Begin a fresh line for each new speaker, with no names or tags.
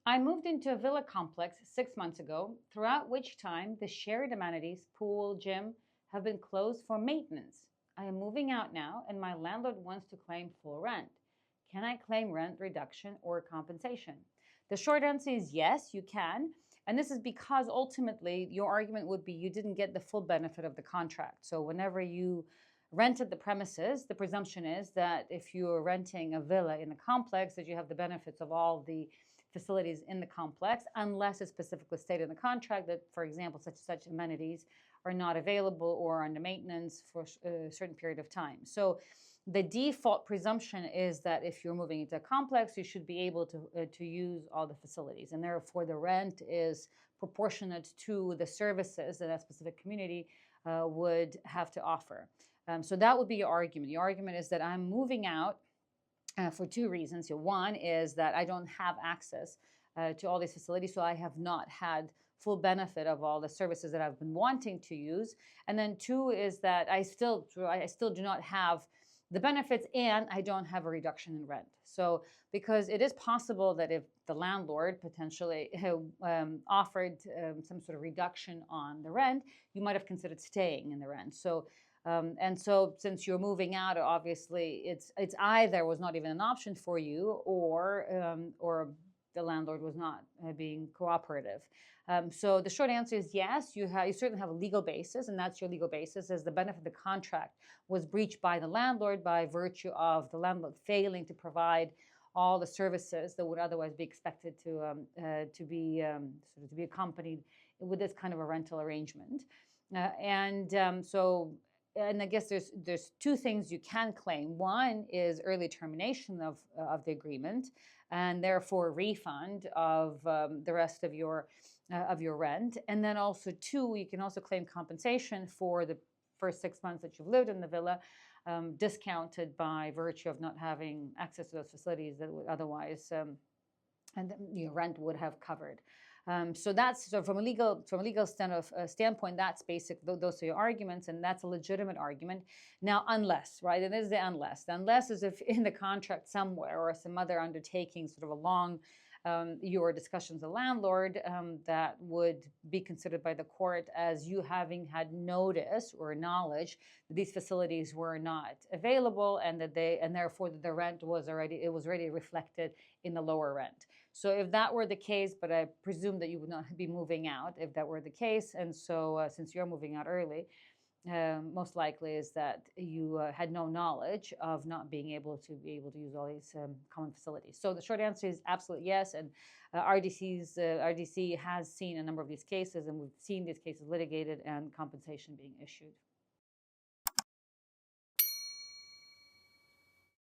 I moved into a villa complex 6 months ago, throughout which time the shared amenities, pool, gym, have been closed for maintenance. I am moving out now and my landlord wants to claim full rent. Can I claim rent reduction or compensation? The short answer is yes, you can. And this is because ultimately your argument would be you didn't get the full benefit of the contract. So whenever you rented the premises, the presumption is that if you're renting a villa in a complex, that you have the benefits of all the facilities in the complex, unless it's specifically stated in the contract that, for example, such amenities are not available or under maintenance for a certain period of time. So the default presumption is that if you're moving into a complex, you should be able to use all the facilities, and therefore the rent is proportionate to the services that a specific community would have to offer. So that would be your argument. Your argument is that I'm moving out for two reasons. One is that I don't have access to all these facilities, so I have not had full benefit of all the services that I've been wanting to use. And then two is that I still do not have the benefits and I don't have a reduction in rent. So because it is possible that if the landlord potentially offered some sort of reduction on the rent, you might have considered staying in the rent. And so since you're moving out, obviously it's either was not even an option for you, or the landlord was not being cooperative. So the short answer is yes, you certainly have a legal basis, and that's your legal basis, as the benefit of the contract was breached by the landlord by virtue of the landlord failing to provide all the services that would otherwise be expected to be sort of to be accompanied with this kind of a rental arrangement. And I guess there's two things you can claim. One is early termination of the agreement, and therefore refund of the rest of your rent. And then also two, you can also claim compensation for the first 6 months that you've lived in the villa, discounted by virtue of not having access to those facilities that would otherwise and your rent would have covered. So that's from a legal standpoint. That's basic. Those are your arguments, and that's a legitimate argument. Now, unless, right, and there's the unless. The unless is if in the contract somewhere or some other undertaking, sort of along your discussions with the landlord, that would be considered by the court as you having had notice or knowledge that these facilities were not available, and therefore the rent was already reflected in the lower rent. So if that were the case, but I presume that you would not be moving out if that were the case, and so since you're moving out early, most likely is that you had no knowledge of not being able to use all these common facilities. So the short answer is absolute yes, and RDC has seen a number of these cases, and we've seen these cases litigated and compensation being issued.